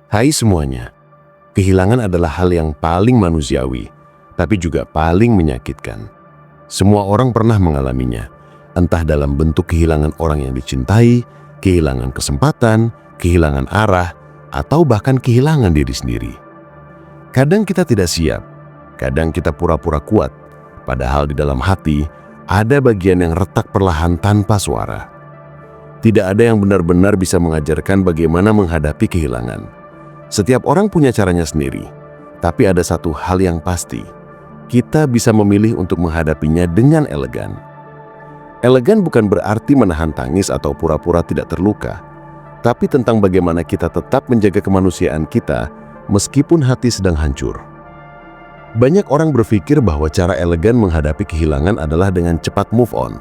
Hai semuanya, kehilangan adalah hal yang paling manusiawi, tapi juga paling menyakitkan. Semua orang pernah mengalaminya, entah dalam bentuk kehilangan orang yang dicintai, kehilangan kesempatan, kehilangan arah, atau bahkan kehilangan diri sendiri. Kadang kita tidak siap, kadang kita pura-pura kuat, padahal di dalam hati ada bagian yang retak perlahan tanpa suara. Tidak ada yang benar-benar bisa mengajarkan bagaimana menghadapi kehilangan. Setiap orang punya caranya sendiri, tapi ada satu hal yang pasti, kita bisa memilih untuk menghadapinya dengan elegan. Elegan bukan berarti menahan tangis atau pura-pura tidak terluka, tapi tentang bagaimana kita tetap menjaga kemanusiaan kita meskipun hati sedang hancur. Banyak orang berpikir bahwa cara elegan menghadapi kehilangan adalah dengan cepat move on.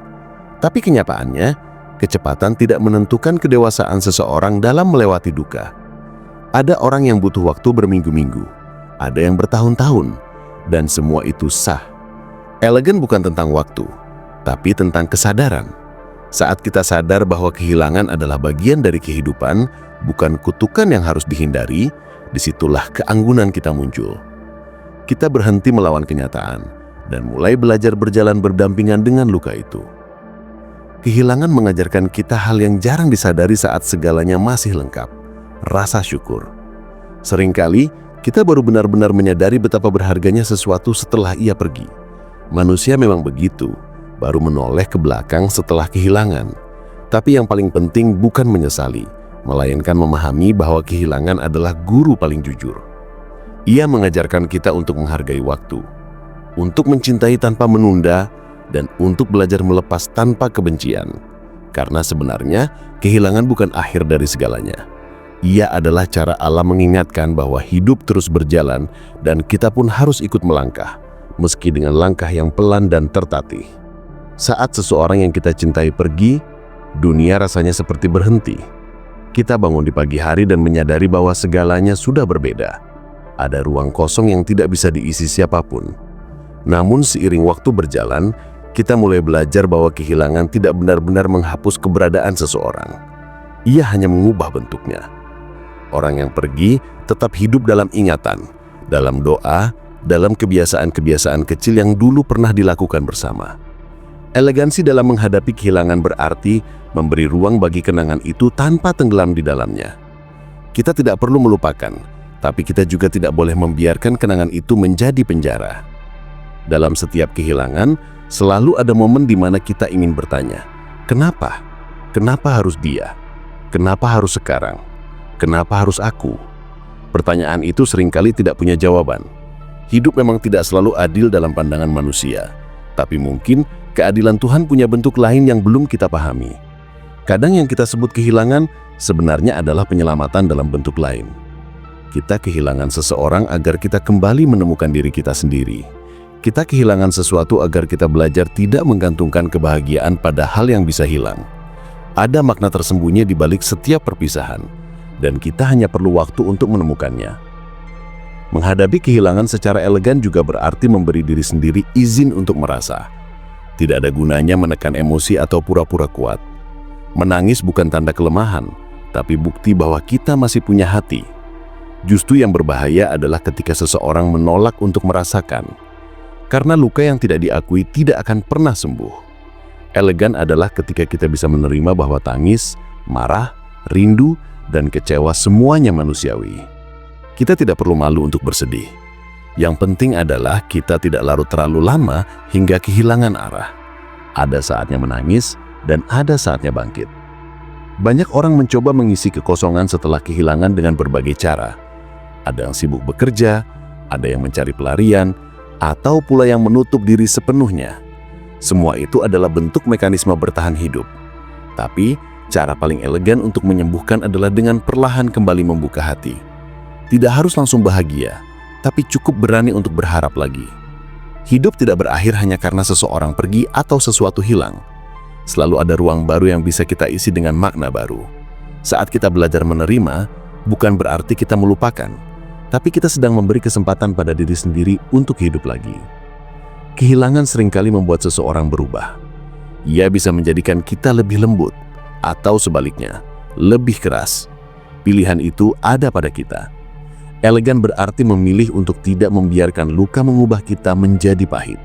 Tapi kenyataannya, kecepatan tidak menentukan kedewasaan seseorang dalam melewati duka. Ada orang yang butuh waktu berminggu-minggu, ada yang bertahun-tahun, dan semua itu sah. Elegan bukan tentang waktu, tapi tentang kesadaran. Saat kita sadar bahwa kehilangan adalah bagian dari kehidupan, bukan kutukan yang harus dihindari, disitulah keanggunan kita muncul. Kita berhenti melawan kenyataan, dan mulai belajar berjalan berdampingan dengan luka itu. Kehilangan mengajarkan kita hal yang jarang disadari saat segalanya masih lengkap. Rasa syukur. Seringkali kita baru benar-benar menyadari betapa berharganya sesuatu setelah ia pergi. Manusia memang begitu, baru menoleh ke belakang setelah kehilangan. Tapi yang paling penting bukan menyesali, melainkan memahami bahwa kehilangan adalah guru paling jujur. Ia mengajarkan kita untuk menghargai waktu, untuk mencintai tanpa menunda, dan untuk belajar melepas tanpa kebencian. Karena sebenarnya kehilangan bukan akhir dari segalanya. Ia adalah cara Allah mengingatkan bahwa hidup terus berjalan dan kita pun harus ikut melangkah, meski dengan langkah yang pelan dan tertatih. Saat seseorang yang kita cintai pergi, dunia rasanya seperti berhenti. Kita bangun di pagi hari dan menyadari bahwa segalanya sudah berbeda. Ada ruang kosong yang tidak bisa diisi siapapun. Namun seiring waktu berjalan, kita mulai belajar bahwa kehilangan tidak benar-benar menghapus keberadaan seseorang. Ia hanya mengubah bentuknya. Orang yang pergi tetap hidup dalam ingatan, dalam doa, dalam kebiasaan-kebiasaan kecil yang dulu pernah dilakukan bersama. Elegansi dalam menghadapi kehilangan berarti memberi ruang bagi kenangan itu tanpa tenggelam di dalamnya. Kita tidak perlu melupakan, tapi kita juga tidak boleh membiarkan kenangan itu menjadi penjara. Dalam setiap kehilangan, selalu ada momen di mana kita ingin bertanya, kenapa? Kenapa harus dia? Kenapa harus sekarang? Kenapa harus aku? Pertanyaan itu seringkali tidak punya jawaban. Hidup memang tidak selalu adil dalam pandangan manusia, tapi mungkin keadilan Tuhan punya bentuk lain yang belum kita pahami. Kadang yang kita sebut kehilangan sebenarnya adalah penyelamatan dalam bentuk lain. Kita kehilangan seseorang agar kita kembali menemukan diri kita sendiri. Kita kehilangan sesuatu agar kita belajar tidak menggantungkan kebahagiaan pada hal yang bisa hilang. Ada makna tersembunyi di balik setiap perpisahan, dan kita hanya perlu waktu untuk menemukannya. Menghadapi kehilangan secara elegan juga berarti memberi diri sendiri izin untuk merasa. Tidak ada gunanya menekan emosi atau pura-pura kuat. Menangis bukan tanda kelemahan, tapi bukti bahwa kita masih punya hati. Justru yang berbahaya adalah ketika seseorang menolak untuk merasakan. Karena luka yang tidak diakui tidak akan pernah sembuh. Elegan adalah ketika kita bisa menerima bahwa tangis, marah, rindu, dan kecewa semuanya manusiawi. Kita tidak perlu malu untuk bersedih. Yang penting adalah kita tidak larut terlalu lama hingga kehilangan arah. Ada saatnya menangis dan ada saatnya bangkit. Banyak orang mencoba mengisi kekosongan setelah kehilangan dengan berbagai cara. Ada yang sibuk bekerja, ada yang mencari pelarian, atau pula yang menutup diri sepenuhnya. Semua itu adalah bentuk mekanisme bertahan hidup. Tapi cara paling elegan untuk menyembuhkan adalah dengan perlahan kembali membuka hati. Tidak harus langsung bahagia, tapi cukup berani untuk berharap lagi. Hidup tidak berakhir hanya karena seseorang pergi atau sesuatu hilang. Selalu ada ruang baru yang bisa kita isi dengan makna baru. Saat kita belajar menerima, bukan berarti kita melupakan, tapi kita sedang memberi kesempatan pada diri sendiri untuk hidup lagi. Kehilangan seringkali membuat seseorang berubah. Ia bisa menjadikan kita lebih lembut, atau sebaliknya, lebih keras. pilihan itu ada pada kita. Elegan berarti memilih untuk tidak membiarkan luka mengubah kita menjadi pahit.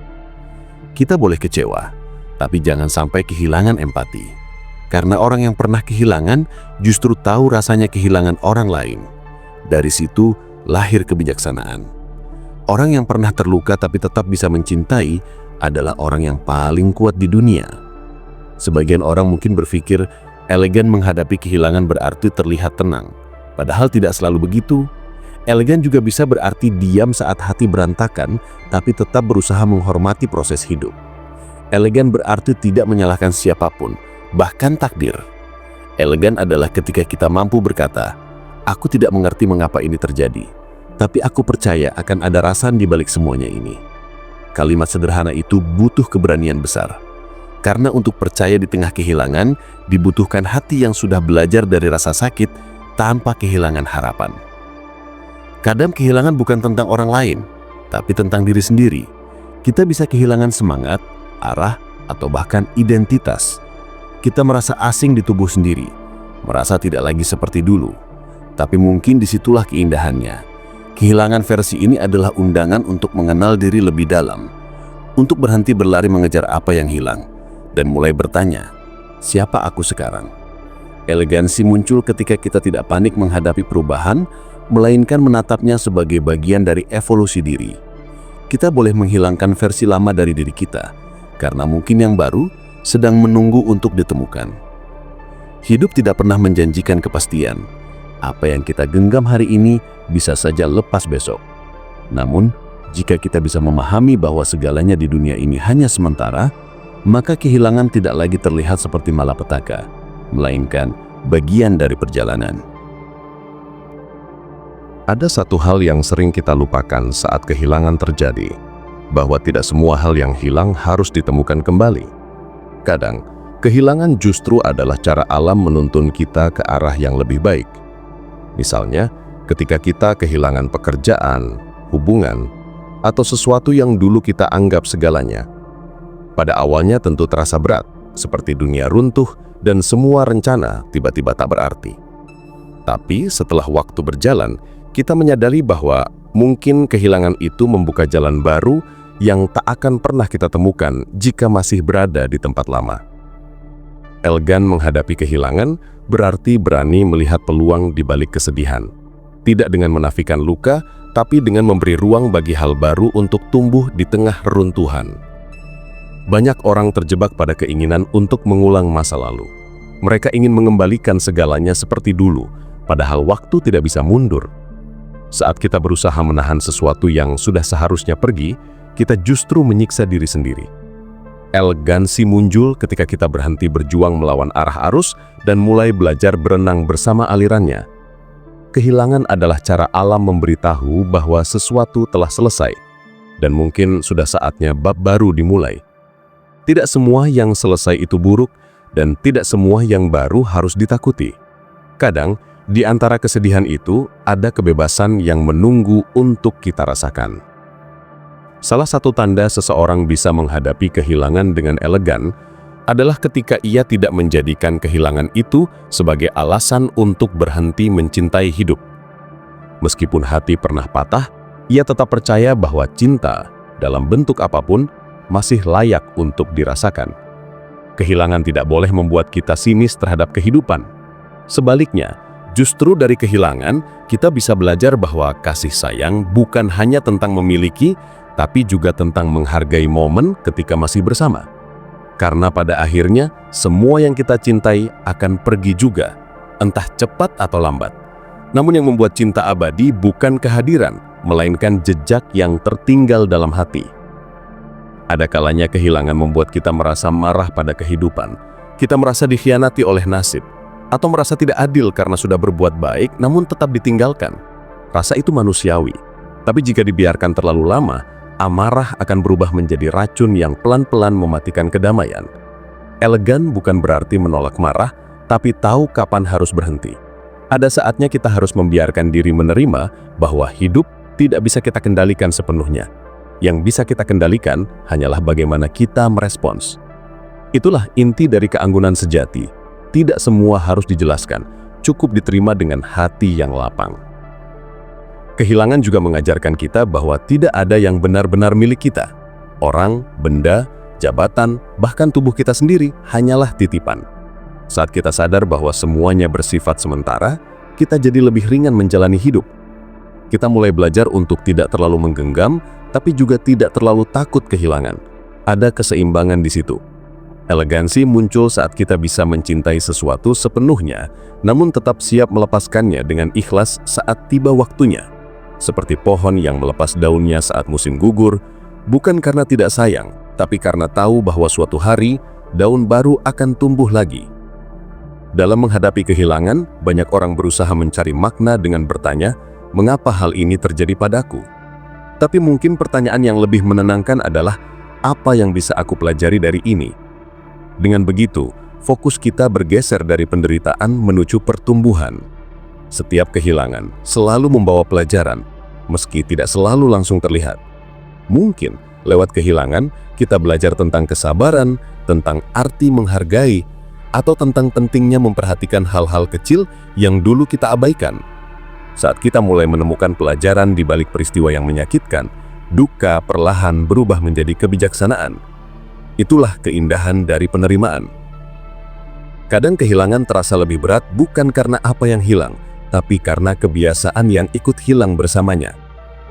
Kita boleh kecewa, tapi jangan sampai kehilangan empati. Karena orang yang pernah kehilangan justru tahu rasanya kehilangan orang lain. Dari situ lahir kebijaksanaan. Orang yang pernah terluka tapi tetap bisa mencintai adalah orang yang paling kuat di dunia. Sebagian orang mungkin berpikir elegan menghadapi kehilangan berarti terlihat tenang. Padahal tidak selalu begitu. Elegan juga bisa berarti diam saat hati berantakan, tapi tetap berusaha menghormati proses hidup. Elegan berarti tidak menyalahkan siapapun, bahkan takdir. Elegan adalah ketika kita mampu berkata, "Aku tidak mengerti mengapa ini terjadi, tapi aku percaya akan ada rasan di balik semuanya ini." Kalimat sederhana itu butuh keberanian besar. Karena untuk percaya di tengah kehilangan, dibutuhkan hati yang sudah belajar dari rasa sakit tanpa kehilangan harapan. Kadang kehilangan bukan tentang orang lain, tapi tentang diri sendiri. Kita bisa kehilangan semangat, arah, atau bahkan identitas. Kita merasa asing di tubuh sendiri, merasa tidak lagi seperti dulu. Tapi mungkin disitulah keindahannya. Kehilangan versi ini adalah undangan untuk mengenal diri lebih dalam, untuk berhenti berlari mengejar apa yang hilang, dan mulai bertanya, siapa aku sekarang? Elegansi muncul ketika kita tidak panik menghadapi perubahan, melainkan menatapnya sebagai bagian dari evolusi diri. Kita boleh menghilangkan versi lama dari diri kita, karena mungkin yang baru sedang menunggu untuk ditemukan. Hidup tidak pernah menjanjikan kepastian. Apa yang kita genggam hari ini bisa saja lepas besok. Namun, jika kita bisa memahami bahwa segalanya di dunia ini hanya sementara, maka kehilangan tidak lagi terlihat seperti malapetaka, melainkan bagian dari perjalanan. Ada satu hal yang sering kita lupakan saat kehilangan terjadi, bahwa tidak semua hal yang hilang harus ditemukan kembali. Kadang, kehilangan justru adalah cara alam menuntun kita ke arah yang lebih baik. Misalnya, ketika kita kehilangan pekerjaan, hubungan, atau sesuatu yang dulu kita anggap segalanya. Pada awalnya tentu terasa berat, seperti dunia runtuh dan semua rencana tiba-tiba tak berarti. Tapi setelah waktu berjalan, kita menyadari bahwa mungkin kehilangan itu membuka jalan baru yang tak akan pernah kita temukan jika masih berada di tempat lama. Elegan menghadapi kehilangan berarti berani melihat peluang di balik kesedihan. Tidak dengan menafikan luka, tapi dengan memberi ruang bagi hal baru untuk tumbuh di tengah reruntuhan. Banyak orang terjebak pada keinginan untuk mengulang masa lalu. Mereka ingin mengembalikan segalanya seperti dulu, padahal waktu tidak bisa mundur. Saat kita berusaha menahan sesuatu yang sudah seharusnya pergi, kita justru menyiksa diri sendiri. Elegansi muncul ketika kita berhenti berjuang melawan arah arus dan mulai belajar berenang bersama alirannya. Kehilangan adalah cara alam memberitahu bahwa sesuatu telah selesai, dan mungkin sudah saatnya bab baru dimulai. Tidak semua yang selesai itu buruk, dan tidak semua yang baru harus ditakuti. Kadang, di antara kesedihan itu, ada kebebasan yang menunggu untuk kita rasakan. Salah satu tanda seseorang bisa menghadapi kehilangan dengan elegan adalah ketika ia tidak menjadikan kehilangan itu sebagai alasan untuk berhenti mencintai hidup. Meskipun hati pernah patah, ia tetap percaya bahwa cinta, dalam bentuk apapun, masih layak untuk dirasakan. Kehilangan tidak boleh membuat kita sinis terhadap kehidupan. Sebaliknya, justru dari kehilangan, kita bisa belajar bahwa kasih sayang bukan hanya tentang memiliki, tapi juga tentang menghargai momen ketika masih bersama. Karena pada akhirnya, semua yang kita cintai akan pergi juga, entah cepat atau lambat. Namun yang membuat cinta abadi bukan kehadiran, melainkan jejak yang tertinggal dalam hati. Ada kalanya kehilangan membuat kita merasa marah pada kehidupan. Kita merasa dikhianati oleh nasib, atau merasa tidak adil karena sudah berbuat baik namun tetap ditinggalkan. Rasa itu manusiawi, tapi jika dibiarkan terlalu lama, amarah akan berubah menjadi racun yang pelan-pelan mematikan kedamaian. Elegan bukan berarti menolak marah, tapi tahu kapan harus berhenti. Ada saatnya kita harus membiarkan diri menerima bahwa hidup tidak bisa kita kendalikan sepenuhnya. Yang bisa kita kendalikan hanyalah bagaimana kita merespons. Itulah inti dari keanggunan sejati. Tidak semua harus dijelaskan, cukup diterima dengan hati yang lapang. Kehilangan juga mengajarkan kita bahwa tidak ada yang benar-benar milik kita. Orang, benda, jabatan, bahkan tubuh kita sendiri hanyalah titipan. Saat kita sadar bahwa semuanya bersifat sementara, kita jadi lebih ringan menjalani hidup. Kita mulai belajar untuk tidak terlalu menggenggam, tapi juga tidak terlalu takut kehilangan. Ada keseimbangan di situ. Elegansi muncul saat kita bisa mencintai sesuatu sepenuhnya, namun tetap siap melepaskannya dengan ikhlas saat tiba waktunya. Seperti pohon yang melepas daunnya saat musim gugur, bukan karena tidak sayang, tapi karena tahu bahwa suatu hari daun baru akan tumbuh lagi. Dalam menghadapi kehilangan, banyak orang berusaha mencari makna dengan bertanya, mengapa hal ini terjadi padaku? Tapi mungkin pertanyaan yang lebih menenangkan adalah, apa yang bisa aku pelajari dari ini? Dengan begitu, fokus kita bergeser dari penderitaan menuju pertumbuhan. Setiap kehilangan selalu membawa pelajaran, meski tidak selalu langsung terlihat. Mungkin lewat kehilangan, kita belajar tentang kesabaran, tentang arti menghargai, atau tentang pentingnya memperhatikan hal-hal kecil yang dulu kita abaikan. Saat kita mulai menemukan pelajaran di balik peristiwa yang menyakitkan, duka perlahan berubah menjadi kebijaksanaan. Itulah keindahan dari penerimaan. Kadang kehilangan terasa lebih berat bukan karena apa yang hilang, tapi karena kebiasaan yang ikut hilang bersamanya.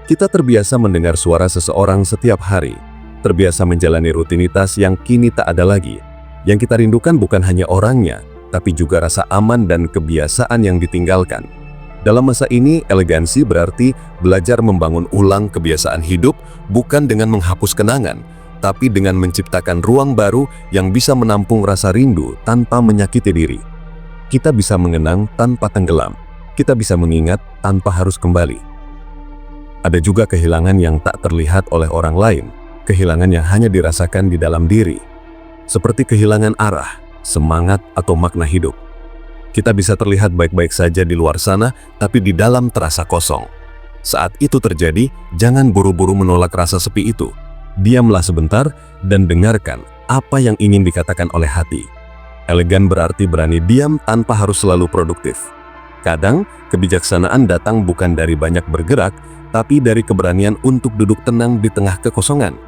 Kita terbiasa mendengar suara seseorang setiap hari, terbiasa menjalani rutinitas yang kini tak ada lagi. Yang kita rindukan bukan hanya orangnya, tapi juga rasa aman dan kebiasaan yang ditinggalkan. Dalam masa ini, elegansi berarti belajar membangun ulang kebiasaan hidup bukan dengan menghapus kenangan, tapi dengan menciptakan ruang baru yang bisa menampung rasa rindu tanpa menyakiti diri. Kita bisa mengenang tanpa tenggelam. Kita bisa mengingat tanpa harus kembali. Ada juga kehilangan yang tak terlihat oleh orang lain, kehilangan yang hanya dirasakan di dalam diri. Seperti kehilangan arah, semangat, atau makna hidup. Kita bisa terlihat baik-baik saja di luar sana, tapi di dalam terasa kosong. Saat itu terjadi, jangan buru-buru menolak rasa sepi itu. Diamlah sebentar dan dengarkan apa yang ingin dikatakan oleh hati. Elegan berarti berani diam tanpa harus selalu produktif. Kadang, kebijaksanaan datang bukan dari banyak bergerak, tapi dari keberanian untuk duduk tenang di tengah kekosongan.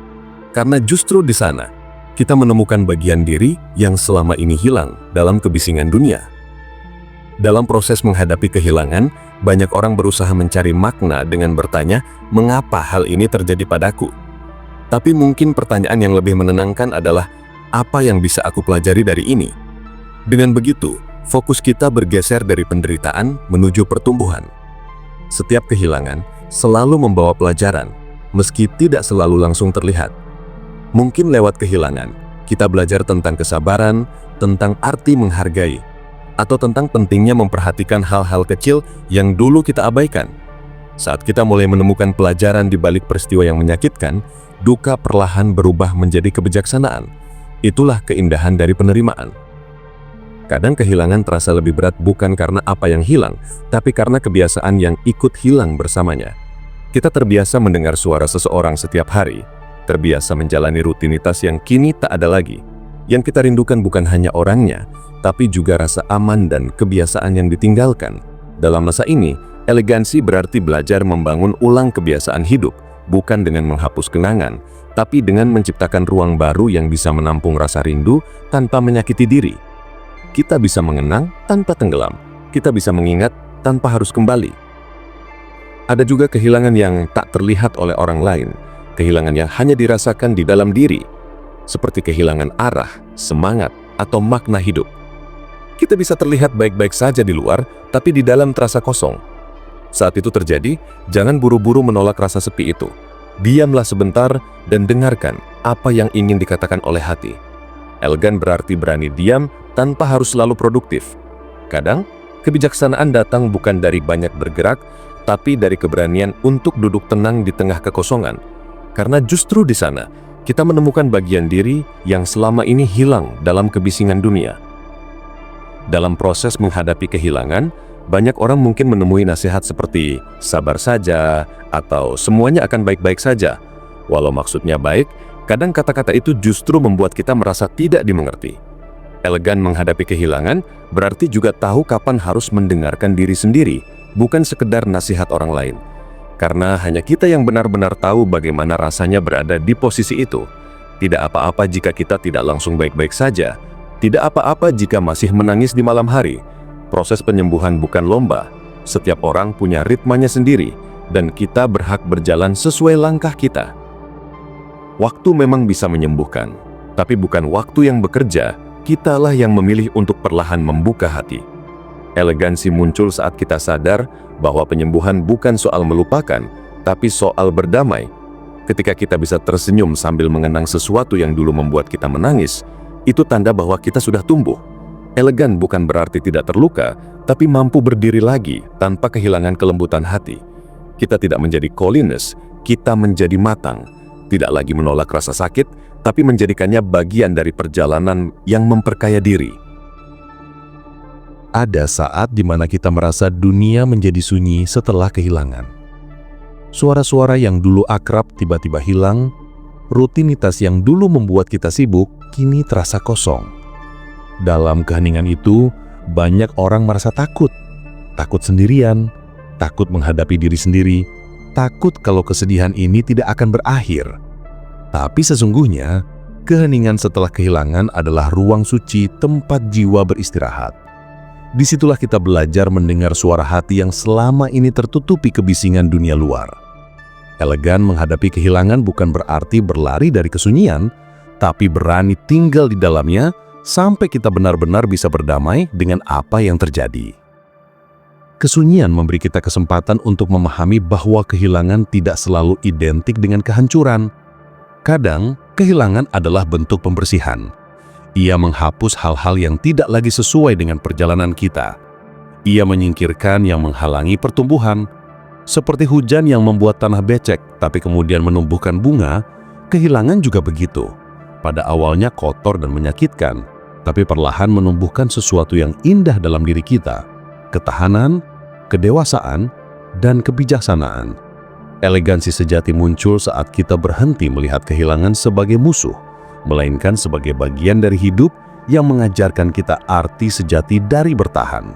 Karena justru di sana, kita menemukan bagian diri yang selama ini hilang dalam kebisingan dunia. Dalam proses menghadapi kehilangan, banyak orang berusaha mencari makna dengan bertanya, mengapa hal ini terjadi padaku? Tapi mungkin pertanyaan yang lebih menenangkan adalah, apa yang bisa aku pelajari dari ini? Dengan begitu, fokus kita bergeser dari penderitaan menuju pertumbuhan. Setiap kehilangan selalu membawa pelajaran, meski tidak selalu langsung terlihat. Mungkin lewat kehilangan, kita belajar tentang kesabaran, tentang arti menghargai, atau tentang pentingnya memperhatikan hal-hal kecil yang dulu kita abaikan. Saat kita mulai menemukan pelajaran di balik peristiwa yang menyakitkan, duka perlahan berubah menjadi kebijaksanaan. Itulah keindahan dari penerimaan. Kadang kehilangan terasa lebih berat bukan karena apa yang hilang, tapi karena kebiasaan yang ikut hilang bersamanya. Kita terbiasa mendengar suara seseorang setiap hari, terbiasa menjalani rutinitas yang kini tak ada lagi. Yang kita rindukan bukan hanya orangnya, tapi juga rasa aman dan kebiasaan yang ditinggalkan. Dalam masa ini, elegansi berarti belajar membangun ulang kebiasaan hidup, bukan dengan menghapus kenangan, tapi dengan menciptakan ruang baru yang bisa menampung rasa rindu tanpa menyakiti diri. Kita bisa mengenang tanpa tenggelam, kita bisa mengingat tanpa harus kembali. Ada juga kehilangan yang tak terlihat oleh orang lain, kehilangan yang hanya dirasakan di dalam diri, seperti kehilangan arah, semangat, atau makna hidup. Kita bisa terlihat baik-baik saja di luar, tapi di dalam terasa kosong. Saat itu terjadi, jangan buru-buru menolak rasa sepi itu. Diamlah sebentar dan dengarkan apa yang ingin dikatakan oleh hati. Elegan berarti berani diam tanpa harus selalu produktif. Kadang, kebijaksanaan datang bukan dari banyak bergerak, tapi dari keberanian untuk duduk tenang di tengah kekosongan. Karena justru di sana, kita menemukan bagian diri yang selama ini hilang dalam kebisingan dunia. Dalam proses menghadapi kehilangan, banyak orang mungkin menemui nasihat seperti sabar saja atau semuanya akan baik-baik saja. Walau maksudnya baik, kadang kata-kata itu justru membuat kita merasa tidak dimengerti. Elegan menghadapi kehilangan berarti juga tahu kapan harus mendengarkan diri sendiri, bukan sekedar nasihat orang lain. Karena hanya kita yang benar-benar tahu bagaimana rasanya berada di posisi itu. Tidak apa-apa jika kita tidak langsung baik-baik saja. Tidak apa-apa jika masih menangis di malam hari. Proses penyembuhan bukan lomba. Setiap orang punya ritmenya sendiri, dan kita berhak berjalan sesuai langkah kita. Waktu memang bisa menyembuhkan, tapi bukan waktu yang bekerja. Kitalah yang memilih untuk perlahan membuka hati. Elegansi muncul saat kita sadar bahwa penyembuhan bukan soal melupakan, tapi soal berdamai. Ketika kita bisa tersenyum sambil mengenang sesuatu yang dulu membuat kita menangis, itu tanda bahwa kita sudah tumbuh. Elegan bukan berarti tidak terluka, tapi mampu berdiri lagi tanpa kehilangan kelembutan hati. Kita tidak menjadi Collinus, kita menjadi matang. Tidak lagi menolak rasa sakit, tapi menjadikannya bagian dari perjalanan yang memperkaya diri. Ada saat di mana kita merasa dunia menjadi sunyi setelah kehilangan. Suara-suara yang dulu akrab tiba-tiba hilang, rutinitas yang dulu membuat kita sibuk kini terasa kosong. Dalam keheningan itu, banyak orang merasa takut. Takut sendirian, takut menghadapi diri sendiri, takut kalau kesedihan ini tidak akan berakhir. Tapi sesungguhnya, keheningan setelah kehilangan adalah ruang suci tempat jiwa beristirahat. Disitulah kita belajar mendengar suara hati yang selama ini tertutupi kebisingan dunia luar. Elegan menghadapi kehilangan bukan berarti berlari dari kesunyian, tapi berani tinggal di dalamnya sampai kita benar-benar bisa berdamai dengan apa yang terjadi. Kesunyian memberi kita kesempatan untuk memahami bahwa kehilangan tidak selalu identik dengan kehancuran. Kadang, kehilangan adalah bentuk pembersihan. Ia menghapus hal-hal yang tidak lagi sesuai dengan perjalanan kita. Ia menyingkirkan yang menghalangi pertumbuhan. Seperti hujan yang membuat tanah becek, tapi kemudian menumbuhkan bunga, kehilangan juga begitu. Pada awalnya kotor dan menyakitkan, tapi perlahan menumbuhkan sesuatu yang indah dalam diri kita. Ketahanan, kedewasaan, dan kebijaksanaan. Elegansi sejati muncul saat kita berhenti melihat kehilangan sebagai musuh, melainkan sebagai bagian dari hidup yang mengajarkan kita arti sejati dari bertahan.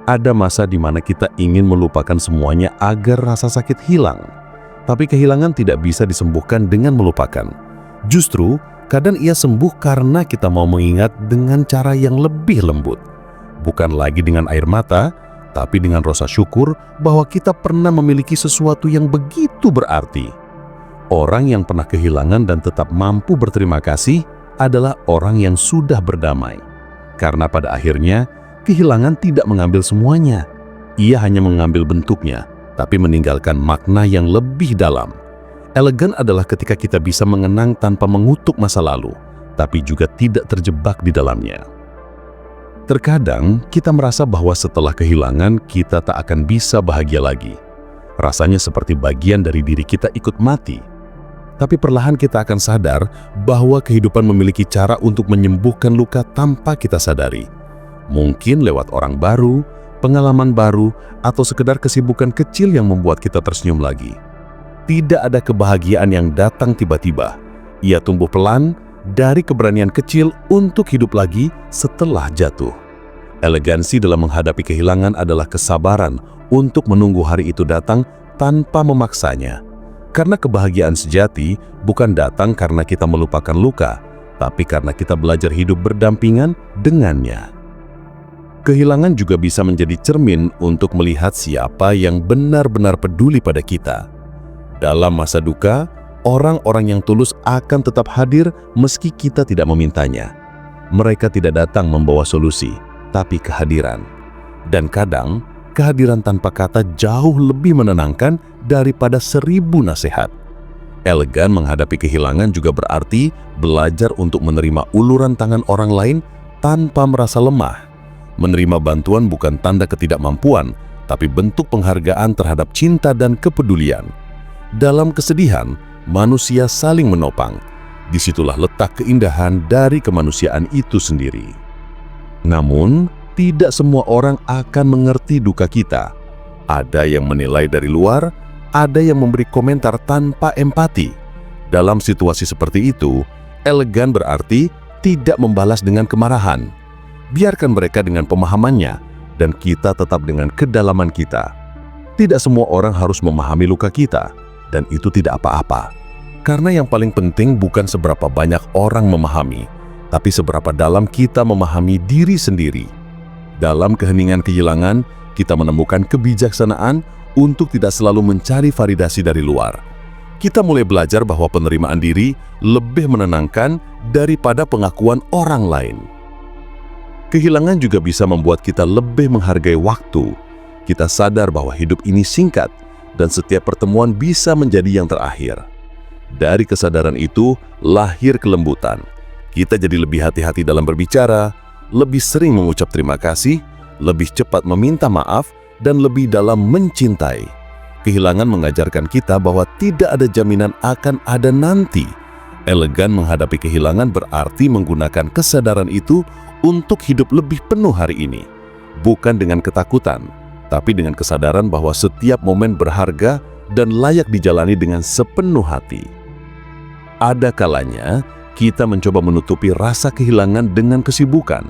Ada masa di mana kita ingin melupakan semuanya agar rasa sakit hilang, tapi kehilangan tidak bisa disembuhkan dengan melupakan. Justru, kadang ia sembuh karena kita mau mengingat dengan cara yang lebih lembut. Bukan lagi dengan air mata, tapi dengan rasa syukur bahwa kita pernah memiliki sesuatu yang begitu berarti. Orang yang pernah kehilangan dan tetap mampu berterima kasih adalah orang yang sudah berdamai. Karena pada akhirnya, kehilangan tidak mengambil semuanya. Ia hanya mengambil bentuknya, tapi meninggalkan makna yang lebih dalam. Elegan adalah ketika kita bisa mengenang tanpa mengutuk masa lalu, tapi juga tidak terjebak di dalamnya. Terkadang kita merasa bahwa setelah kehilangan kita tak akan bisa bahagia lagi. Rasanya seperti bagian dari diri kita ikut mati. Tapi perlahan kita akan sadar bahwa kehidupan memiliki cara untuk menyembuhkan luka tanpa kita sadari. Mungkin lewat orang baru, pengalaman baru, atau sekedar kesibukan kecil yang membuat kita tersenyum lagi. Tidak ada kebahagiaan yang datang tiba-tiba. Ia tumbuh pelan, dari keberanian kecil untuk hidup lagi setelah jatuh. Elegansi dalam menghadapi kehilangan adalah kesabaran untuk menunggu hari itu datang tanpa memaksanya. Karena kebahagiaan sejati bukan datang karena kita melupakan luka, tapi karena kita belajar hidup berdampingan dengannya. Kehilangan juga bisa menjadi cermin untuk melihat siapa yang benar-benar peduli pada kita. Dalam masa duka, orang-orang yang tulus akan tetap hadir meski kita tidak memintanya. Mereka tidak datang membawa solusi, tapi kehadiran. Dan kadang, kehadiran tanpa kata jauh lebih menenangkan daripada 1000 nasihat. Elegan menghadapi kehilangan juga berarti belajar untuk menerima uluran tangan orang lain tanpa merasa lemah. Menerima bantuan bukan tanda ketidakmampuan, tapi bentuk penghargaan terhadap cinta dan kepedulian. Dalam kesedihan, manusia saling menopang. Disitulah letak keindahan dari kemanusiaan itu sendiri. Namun, tidak semua orang akan mengerti duka kita. Ada yang menilai dari luar, ada yang memberi komentar tanpa empati. Dalam situasi seperti itu, elegan berarti tidak membalas dengan kemarahan. Biarkan mereka dengan pemahamannya, dan kita tetap dengan kedalaman kita. Tidak semua orang harus memahami luka kita, dan itu tidak apa-apa. Karena yang paling penting bukan seberapa banyak orang memahami, tapi seberapa dalam kita memahami diri sendiri. Dalam keheningan kehilangan, kita menemukan kebijaksanaan untuk tidak selalu mencari validasi dari luar. Kita mulai belajar bahwa penerimaan diri lebih menenangkan daripada pengakuan orang lain. Kehilangan juga bisa membuat kita lebih menghargai waktu. Kita sadar bahwa hidup ini singkat dan setiap pertemuan bisa menjadi yang terakhir. Dari kesadaran itu lahir kelembutan. Kita jadi lebih hati-hati dalam berbicara, lebih sering mengucap terima kasih, lebih cepat meminta maaf, dan lebih dalam mencintai. Kehilangan mengajarkan kita bahwa tidak ada jaminan akan ada nanti. Elegan menghadapi kehilangan berarti menggunakan kesadaran itu untuk hidup lebih penuh hari ini. Bukan dengan ketakutan, tapi dengan kesadaran bahwa setiap momen berharga dan layak dijalani dengan sepenuh hati. Ada kalanya kita mencoba menutupi rasa kehilangan dengan kesibukan.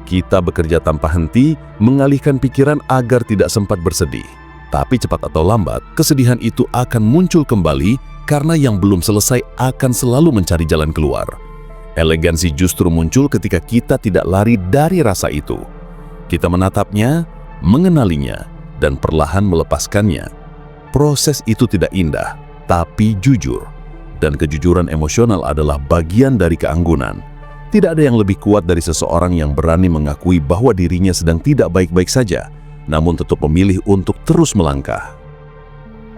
Kita bekerja tanpa henti, mengalihkan pikiran agar tidak sempat bersedih. Tapi cepat atau lambat, kesedihan itu akan muncul kembali karena yang belum selesai akan selalu mencari jalan keluar. Elegansi justru muncul ketika kita tidak lari dari rasa itu. Kita menatapnya, mengenalinya, dan perlahan melepaskannya. Proses itu tidak indah, tapi jujur. Dan kejujuran emosional adalah bagian dari keanggunan. Tidak ada yang lebih kuat dari seseorang yang berani mengakui bahwa dirinya sedang tidak baik-baik saja, namun tetap memilih untuk terus melangkah.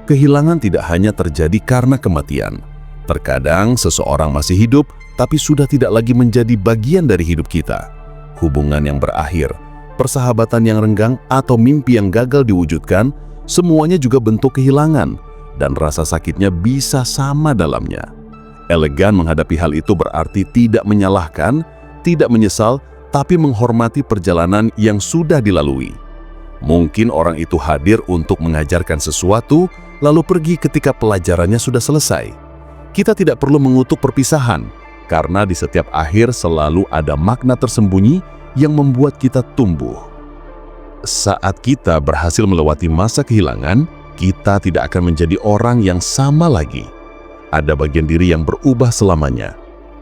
Kehilangan tidak hanya terjadi karena kematian. Terkadang seseorang masih hidup, tapi sudah tidak lagi menjadi bagian dari hidup kita. Hubungan yang berakhir, persahabatan yang renggang, atau mimpi yang gagal diwujudkan, semuanya juga bentuk kehilangan, dan rasa sakitnya bisa sama dalamnya. Elegan menghadapi hal itu berarti tidak menyalahkan, tidak menyesal, tapi menghormati perjalanan yang sudah dilalui. Mungkin orang itu hadir untuk mengajarkan sesuatu, lalu pergi ketika pelajarannya sudah selesai. Kita tidak perlu mengutuk perpisahan, karena di setiap akhir selalu ada makna tersembunyi yang membuat kita tumbuh. Saat kita berhasil melewati masa kehilangan, kita tidak akan menjadi orang yang sama lagi. Ada bagian diri yang berubah selamanya.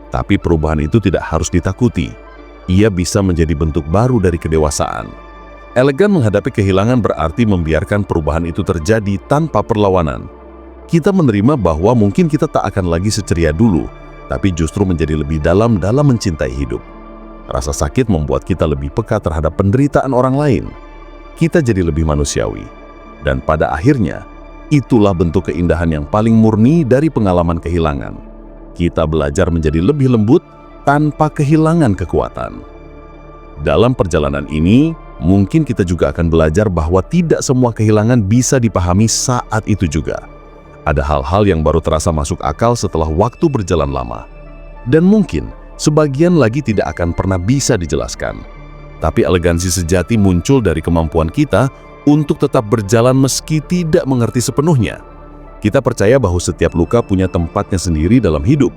Tapi perubahan itu tidak harus ditakuti. Ia bisa menjadi bentuk baru dari kedewasaan. Elegan menghadapi kehilangan berarti membiarkan perubahan itu terjadi tanpa perlawanan. Kita menerima bahwa mungkin kita tak akan lagi seceria dulu, tapi justru menjadi lebih dalam mencintai hidup. Rasa sakit membuat kita lebih peka terhadap penderitaan orang lain. Kita jadi lebih manusiawi. Dan pada akhirnya, itulah bentuk keindahan yang paling murni dari pengalaman kehilangan. Kita belajar menjadi lebih lembut tanpa kehilangan kekuatan. Dalam perjalanan ini, mungkin kita juga akan belajar bahwa tidak semua kehilangan bisa dipahami saat itu juga. Ada hal-hal yang baru terasa masuk akal setelah waktu berjalan lama. Dan mungkin sebagian lagi tidak akan pernah bisa dijelaskan. Tapi elegansi sejati muncul dari kemampuan kita untuk tetap berjalan meski tidak mengerti sepenuhnya. Kita percaya bahwa setiap luka punya tempatnya sendiri dalam hidup,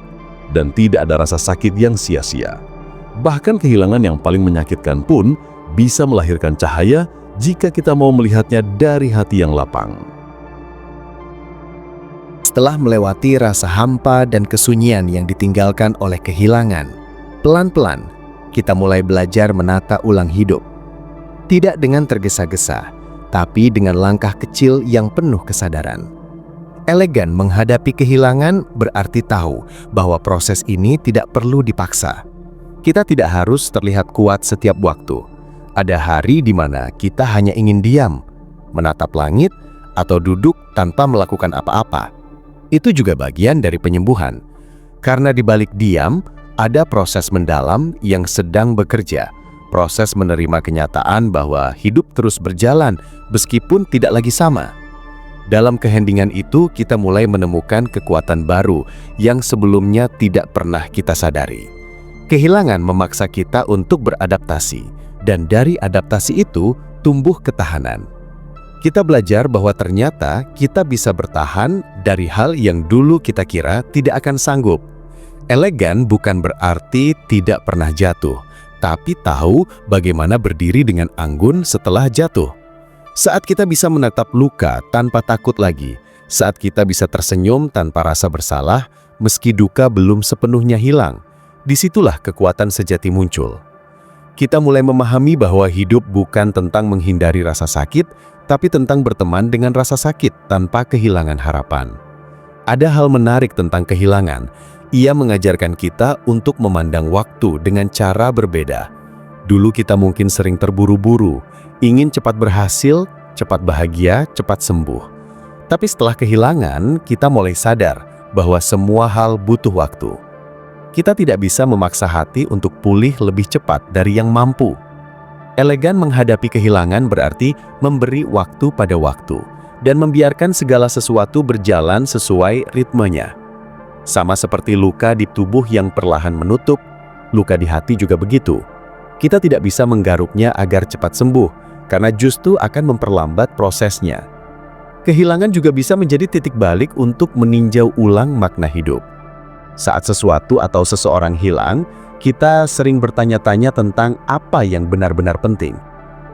dan tidak ada rasa sakit yang sia-sia. Bahkan kehilangan yang paling menyakitkan pun bisa melahirkan cahaya jika kita mau melihatnya dari hati yang lapang. Setelah melewati rasa hampa dan kesunyian yang ditinggalkan oleh kehilangan, pelan-pelan kita mulai belajar menata ulang hidup. Tidak dengan tergesa-gesa, tapi dengan langkah kecil yang penuh kesadaran. Elegan menghadapi kehilangan berarti tahu bahwa proses ini tidak perlu dipaksa. Kita tidak harus terlihat kuat setiap waktu. Ada hari di mana kita hanya ingin diam, menatap langit, atau duduk tanpa melakukan apa-apa. Itu juga bagian dari penyembuhan. Karena di balik diam, ada proses mendalam yang sedang bekerja. Proses menerima kenyataan bahwa hidup terus berjalan meskipun tidak lagi sama. Dalam keheningan itu, kita mulai menemukan kekuatan baru yang sebelumnya tidak pernah kita sadari. Kehilangan memaksa kita untuk beradaptasi, dan dari adaptasi itu tumbuh ketahanan. Kita belajar bahwa ternyata kita bisa bertahan dari hal yang dulu kita kira tidak akan sanggup. Elegan bukan berarti tidak pernah jatuh, tapi tahu bagaimana berdiri dengan anggun setelah jatuh. Saat kita bisa menatap luka tanpa takut lagi, saat kita bisa tersenyum tanpa rasa bersalah, meski duka belum sepenuhnya hilang, disitulah kekuatan sejati muncul. Kita mulai memahami bahwa hidup bukan tentang menghindari rasa sakit, tapi tentang berteman dengan rasa sakit tanpa kehilangan harapan. Ada hal menarik tentang kehilangan. Ia mengajarkan kita untuk memandang waktu dengan cara berbeda. Dulu kita mungkin sering terburu-buru, ingin cepat berhasil, cepat bahagia, cepat sembuh. Tapi setelah kehilangan, kita mulai sadar bahwa semua hal butuh waktu. Kita tidak bisa memaksa hati untuk pulih lebih cepat dari yang mampu. Elegan menghadapi kehilangan berarti memberi waktu pada waktu dan membiarkan segala sesuatu berjalan sesuai ritmenya. Sama seperti luka di tubuh yang perlahan menutup, luka di hati juga begitu. Kita tidak bisa menggaruknya agar cepat sembuh, karena justru akan memperlambat prosesnya. Kehilangan juga bisa menjadi titik balik untuk meninjau ulang makna hidup. Saat sesuatu atau seseorang hilang, kita sering bertanya-tanya tentang apa yang benar-benar penting.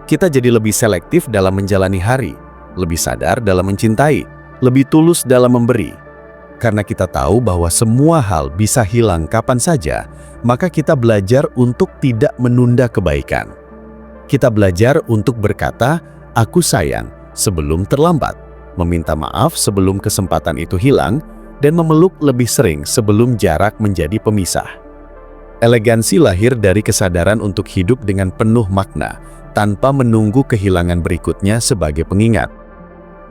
Kita jadi lebih selektif dalam menjalani hari, lebih sadar dalam mencintai, lebih tulus dalam memberi. Karena kita tahu bahwa semua hal bisa hilang kapan saja, maka kita belajar untuk tidak menunda kebaikan. Kita belajar untuk berkata, "Aku sayang," sebelum terlambat, meminta maaf sebelum kesempatan itu hilang, dan memeluk lebih sering sebelum jarak menjadi pemisah. Elegansi lahir dari kesadaran untuk hidup dengan penuh makna, tanpa menunggu kehilangan berikutnya sebagai pengingat.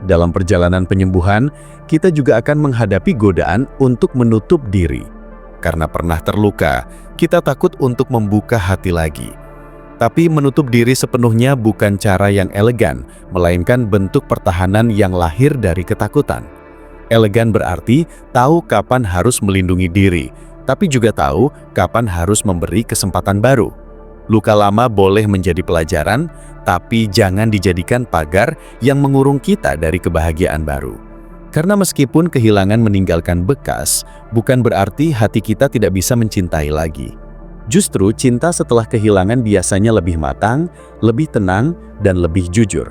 Dalam perjalanan penyembuhan, kita juga akan menghadapi godaan untuk menutup diri. Karena pernah terluka, kita takut untuk membuka hati lagi. Tapi menutup diri sepenuhnya bukan cara yang elegan, melainkan bentuk pertahanan yang lahir dari ketakutan. Elegan berarti tahu kapan harus melindungi diri, tapi juga tahu kapan harus memberi kesempatan baru. Luka lama boleh menjadi pelajaran, tapi jangan dijadikan pagar yang mengurung kita dari kebahagiaan baru. Karena meskipun kehilangan meninggalkan bekas, bukan berarti hati kita tidak bisa mencintai lagi. Justru cinta setelah kehilangan biasanya lebih matang, lebih tenang, dan lebih jujur.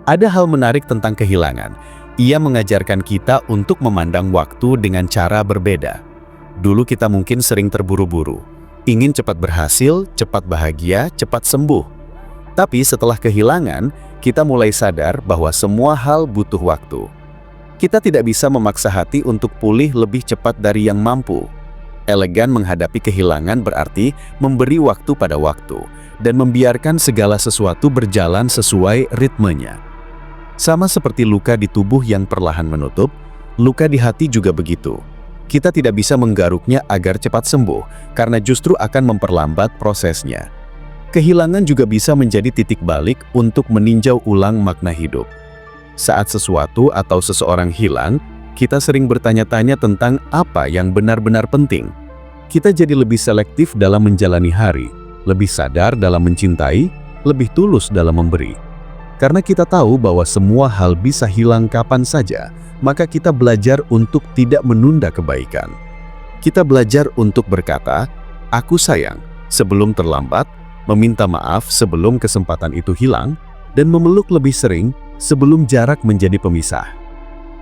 Ada hal menarik tentang kehilangan. Ia mengajarkan kita untuk memandang waktu dengan cara berbeda. Dulu kita mungkin sering terburu-buru, ingin cepat berhasil, cepat bahagia, cepat sembuh. Tapi setelah kehilangan, kita mulai sadar bahwa semua hal butuh waktu. Kita tidak bisa memaksa hati untuk pulih lebih cepat dari yang mampu. Elegan menghadapi kehilangan berarti memberi waktu pada waktu dan membiarkan segala sesuatu berjalan sesuai ritmenya. Sama seperti luka di tubuh yang perlahan menutup, luka di hati juga begitu. Kita tidak bisa menggaruknya agar cepat sembuh, karena justru akan memperlambat prosesnya. Kehilangan juga bisa menjadi titik balik untuk meninjau ulang makna hidup. Saat sesuatu atau seseorang hilang, kita sering bertanya-tanya tentang apa yang benar-benar penting. Kita jadi lebih selektif dalam menjalani hari, lebih sadar dalam mencintai, lebih tulus dalam memberi. Karena kita tahu bahwa semua hal bisa hilang kapan saja, maka kita belajar untuk tidak menunda kebaikan. Kita belajar untuk berkata, "Aku sayang," sebelum terlambat, meminta maaf sebelum kesempatan itu hilang, dan memeluk lebih sering sebelum jarak menjadi pemisah.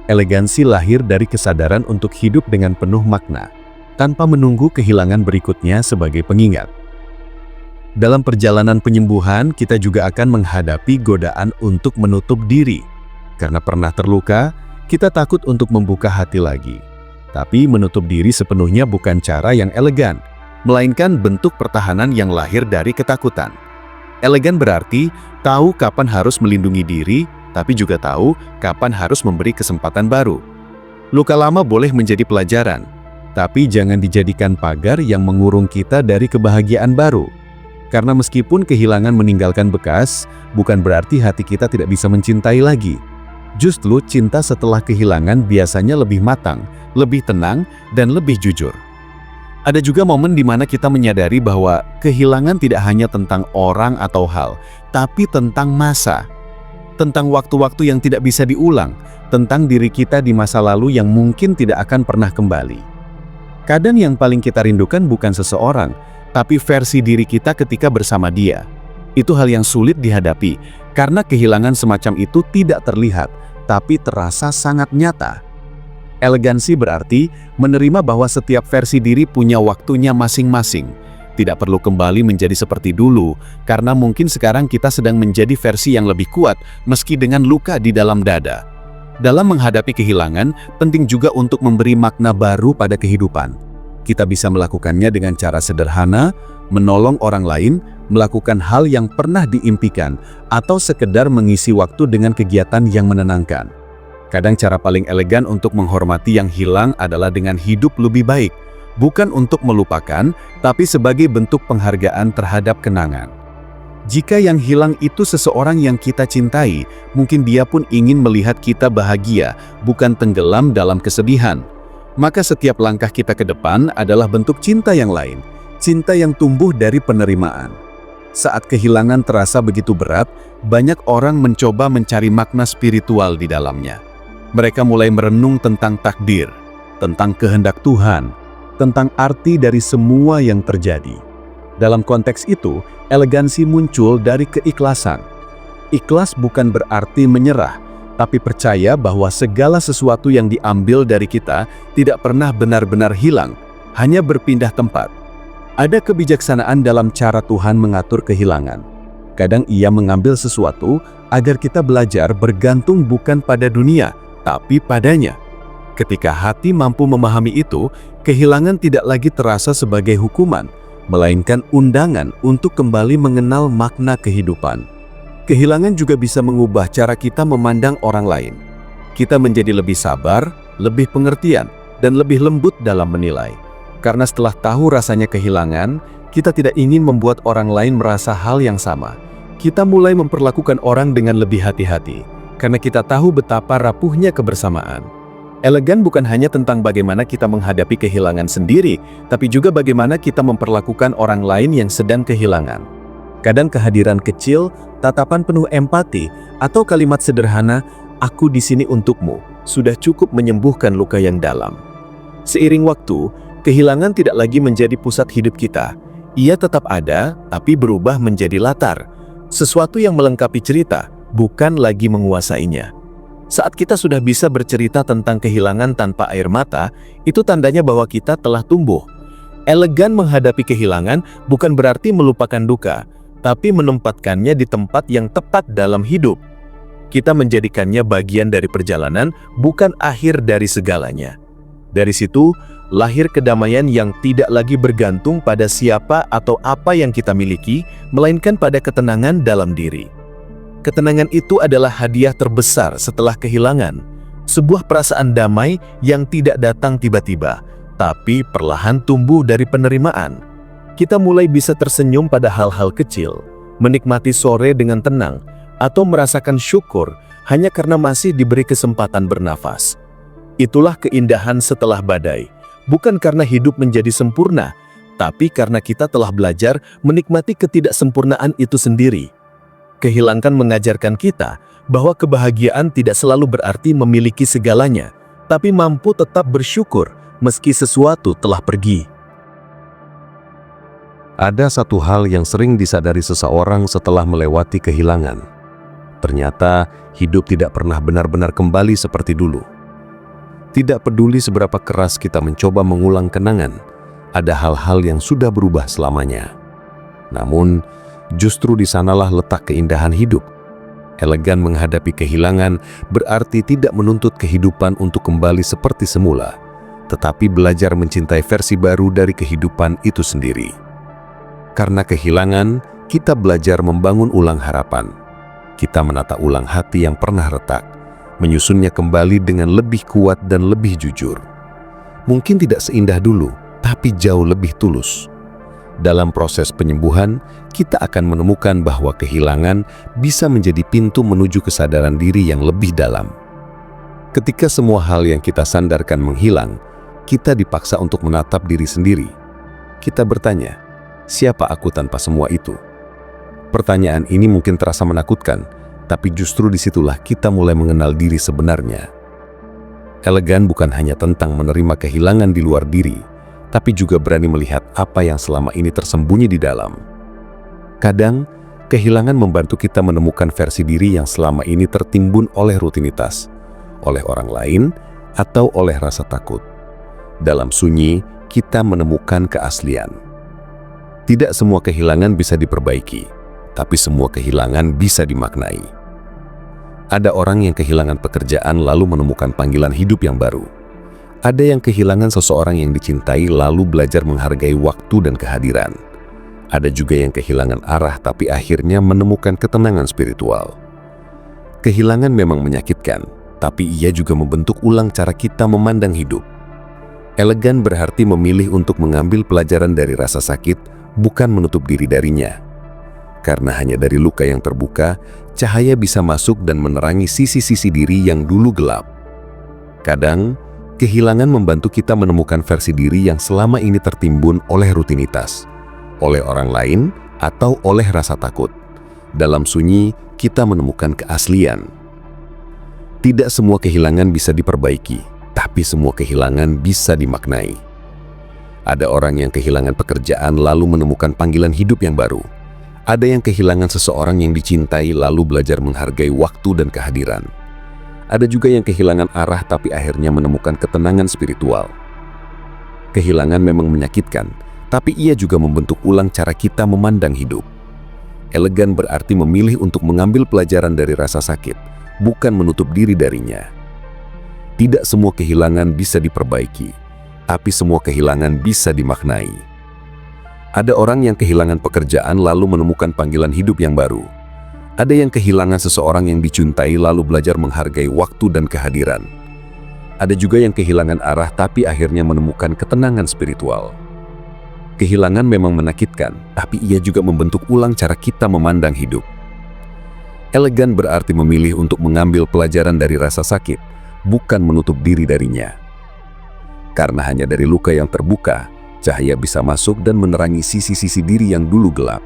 Elegansi lahir dari kesadaran untuk hidup dengan penuh makna, tanpa menunggu kehilangan berikutnya sebagai pengingat. Dalam perjalanan penyembuhan, kita juga akan menghadapi godaan untuk menutup diri. Karena pernah terluka, kita takut untuk membuka hati lagi. Tapi menutup diri sepenuhnya bukan cara yang elegan, melainkan bentuk pertahanan yang lahir dari ketakutan. Elegan berarti tahu kapan harus melindungi diri, tapi juga tahu kapan harus memberi kesempatan baru. Luka lama boleh menjadi pelajaran, tapi jangan dijadikan pagar yang mengurung kita dari kebahagiaan baru. Karena meskipun kehilangan meninggalkan bekas, bukan berarti hati kita tidak bisa mencintai lagi. Justru cinta setelah kehilangan biasanya lebih matang, lebih tenang, dan lebih jujur. Ada juga momen di mana kita menyadari bahwa kehilangan tidak hanya tentang orang atau hal, tapi tentang masa. Tentang waktu-waktu yang tidak bisa diulang, tentang diri kita di masa lalu yang mungkin tidak akan pernah kembali. Kadang yang paling kita rindukan bukan seseorang, tapi versi diri kita ketika bersama dia. Itu hal yang sulit dihadapi, karena kehilangan semacam itu tidak terlihat, tapi terasa sangat nyata. Elegansi berarti menerima bahwa setiap versi diri punya waktunya masing-masing. Tidak perlu kembali menjadi seperti dulu, karena mungkin sekarang kita sedang menjadi versi yang lebih kuat, meski dengan luka di dalam dada. Dalam menghadapi kehilangan, penting juga untuk memberi makna baru pada kehidupan. Kita bisa melakukannya dengan cara sederhana, menolong orang lain, melakukan hal yang pernah diimpikan, atau sekedar mengisi waktu dengan kegiatan yang menenangkan. Kadang cara paling elegan untuk menghormati yang hilang adalah dengan hidup lebih baik, bukan untuk melupakan, tapi sebagai bentuk penghargaan terhadap kenangan. Jika yang hilang itu seseorang yang kita cintai, mungkin dia pun ingin melihat kita bahagia, bukan tenggelam dalam kesedihan. Maka setiap langkah kita ke depan adalah bentuk cinta yang lain, cinta yang tumbuh dari penerimaan. Saat kehilangan terasa begitu berat, banyak orang mencoba mencari makna spiritual di dalamnya. Mereka mulai merenung tentang takdir, tentang kehendak Tuhan, tentang arti dari semua yang terjadi. Dalam konteks itu, elegansi muncul dari keikhlasan. Ikhlas bukan berarti menyerah, tapi percaya bahwa segala sesuatu yang diambil dari kita tidak pernah benar-benar hilang, hanya berpindah tempat. Ada kebijaksanaan dalam cara Tuhan mengatur kehilangan. Kadang Ia mengambil sesuatu agar kita belajar bergantung bukan pada dunia, tapi padanya. Ketika hati mampu memahami itu, kehilangan tidak lagi terasa sebagai hukuman, melainkan undangan untuk kembali mengenal makna kehidupan. Kehilangan juga bisa mengubah cara kita memandang orang lain. Kita menjadi lebih sabar, lebih pengertian, dan lebih lembut dalam menilai. Karena setelah tahu rasanya kehilangan, kita tidak ingin membuat orang lain merasa hal yang sama. Kita mulai memperlakukan orang dengan lebih hati-hati, karena kita tahu betapa rapuhnya kebersamaan. Elegan bukan hanya tentang bagaimana kita menghadapi kehilangan sendiri, tapi juga bagaimana kita memperlakukan orang lain yang sedang kehilangan. Kadang kehadiran kecil, tatapan penuh empati, atau kalimat sederhana, "Aku di sini untukmu," sudah cukup menyembuhkan luka yang dalam. Seiring waktu, kehilangan tidak lagi menjadi pusat hidup kita. Ia tetap ada, tapi berubah menjadi latar. Sesuatu yang melengkapi cerita, bukan lagi menguasainya. Saat kita sudah bisa bercerita tentang kehilangan tanpa air mata, itu tandanya bahwa kita telah tumbuh. Elegan menghadapi kehilangan bukan berarti melupakan duka, tapi menempatkannya di tempat yang tepat dalam hidup. Kita menjadikannya bagian dari perjalanan, bukan akhir dari segalanya. Dari situ, lahir kedamaian yang tidak lagi bergantung pada siapa atau apa yang kita miliki, melainkan pada ketenangan dalam diri. Ketenangan itu adalah hadiah terbesar setelah kehilangan. Sebuah perasaan damai yang tidak datang tiba-tiba, tapi perlahan tumbuh dari penerimaan. Kita mulai bisa tersenyum pada hal-hal kecil, menikmati sore dengan tenang, atau merasakan syukur hanya karena masih diberi kesempatan bernafas. Itulah keindahan setelah badai, bukan karena hidup menjadi sempurna, tapi karena kita telah belajar menikmati ketidaksempurnaan itu sendiri. Kehilangan mengajarkan kita bahwa kebahagiaan tidak selalu berarti memiliki segalanya, tapi mampu tetap bersyukur meski sesuatu telah pergi. Ada satu hal yang sering disadari seseorang setelah melewati kehilangan. Ternyata hidup tidak pernah benar-benar kembali seperti dulu. Tidak peduli seberapa keras kita mencoba mengulang kenangan, ada hal-hal yang sudah berubah selamanya. Namun, justru di sanalah letak keindahan hidup. Elegan menghadapi kehilangan berarti tidak menuntut kehidupan untuk kembali seperti semula, tetapi belajar mencintai versi baru dari kehidupan itu sendiri. Karena kehilangan, kita belajar membangun ulang harapan. Kita menata ulang hati yang pernah retak, menyusunnya kembali dengan lebih kuat dan lebih jujur. Mungkin tidak seindah dulu, tapi jauh lebih tulus. Dalam proses penyembuhan, kita akan menemukan bahwa kehilangan bisa menjadi pintu menuju kesadaran diri yang lebih dalam. Ketika semua hal yang kita sandarkan menghilang, kita dipaksa untuk menatap diri sendiri. Kita bertanya, siapa aku tanpa semua itu? Pertanyaan ini mungkin terasa menakutkan, tapi justru disitulah kita mulai mengenal diri sebenarnya. Elegan bukan hanya tentang menerima kehilangan di luar diri, tapi juga berani melihat apa yang selama ini tersembunyi di dalam. Kadang, kehilangan membantu kita menemukan versi diri yang selama ini tertimbun oleh rutinitas, oleh orang lain, atau oleh rasa takut. Dalam sunyi, kita menemukan keaslian. Tidak semua kehilangan bisa diperbaiki, tapi semua kehilangan bisa dimaknai. Ada orang yang kehilangan pekerjaan lalu menemukan panggilan hidup yang baru. Ada yang kehilangan seseorang yang dicintai lalu belajar menghargai waktu dan kehadiran. Ada juga yang kehilangan arah tapi akhirnya menemukan ketenangan spiritual. Kehilangan memang menyakitkan, tapi ia juga membentuk ulang cara kita memandang hidup. Elegan berarti memilih untuk mengambil pelajaran dari rasa sakit, bukan menutup diri darinya. Karena hanya dari luka yang terbuka, cahaya bisa masuk dan menerangi sisi-sisi diri yang dulu gelap. Kadang, kehilangan membantu kita menemukan versi diri yang selama ini tertimbun oleh rutinitas, oleh orang lain, atau oleh rasa takut. Dalam sunyi, kita menemukan keaslian. Tidak semua kehilangan bisa diperbaiki, tapi semua kehilangan bisa dimaknai. Ada orang yang kehilangan pekerjaan lalu menemukan panggilan hidup yang baru. Ada yang kehilangan seseorang yang dicintai lalu belajar menghargai waktu dan kehadiran. Ada juga yang kehilangan arah tapi akhirnya menemukan ketenangan spiritual. Kehilangan memang menyakitkan, tapi ia juga membentuk ulang cara kita memandang hidup. Elegan berarti memilih untuk mengambil pelajaran dari rasa sakit, bukan menutup diri darinya. Tidak semua kehilangan bisa diperbaiki, tapi semua kehilangan bisa dimaknai. Ada orang yang kehilangan pekerjaan lalu menemukan panggilan hidup yang baru. Ada yang kehilangan seseorang yang dicintai lalu belajar menghargai waktu dan kehadiran. Ada juga yang kehilangan arah tapi akhirnya menemukan ketenangan spiritual. Kehilangan memang menakitkan, tapi ia juga membentuk ulang cara kita memandang hidup. Elegan berarti memilih untuk mengambil pelajaran dari rasa sakit, bukan menutup diri darinya. Karena hanya dari luka yang terbuka, cahaya bisa masuk dan menerangi sisi-sisi diri yang dulu gelap.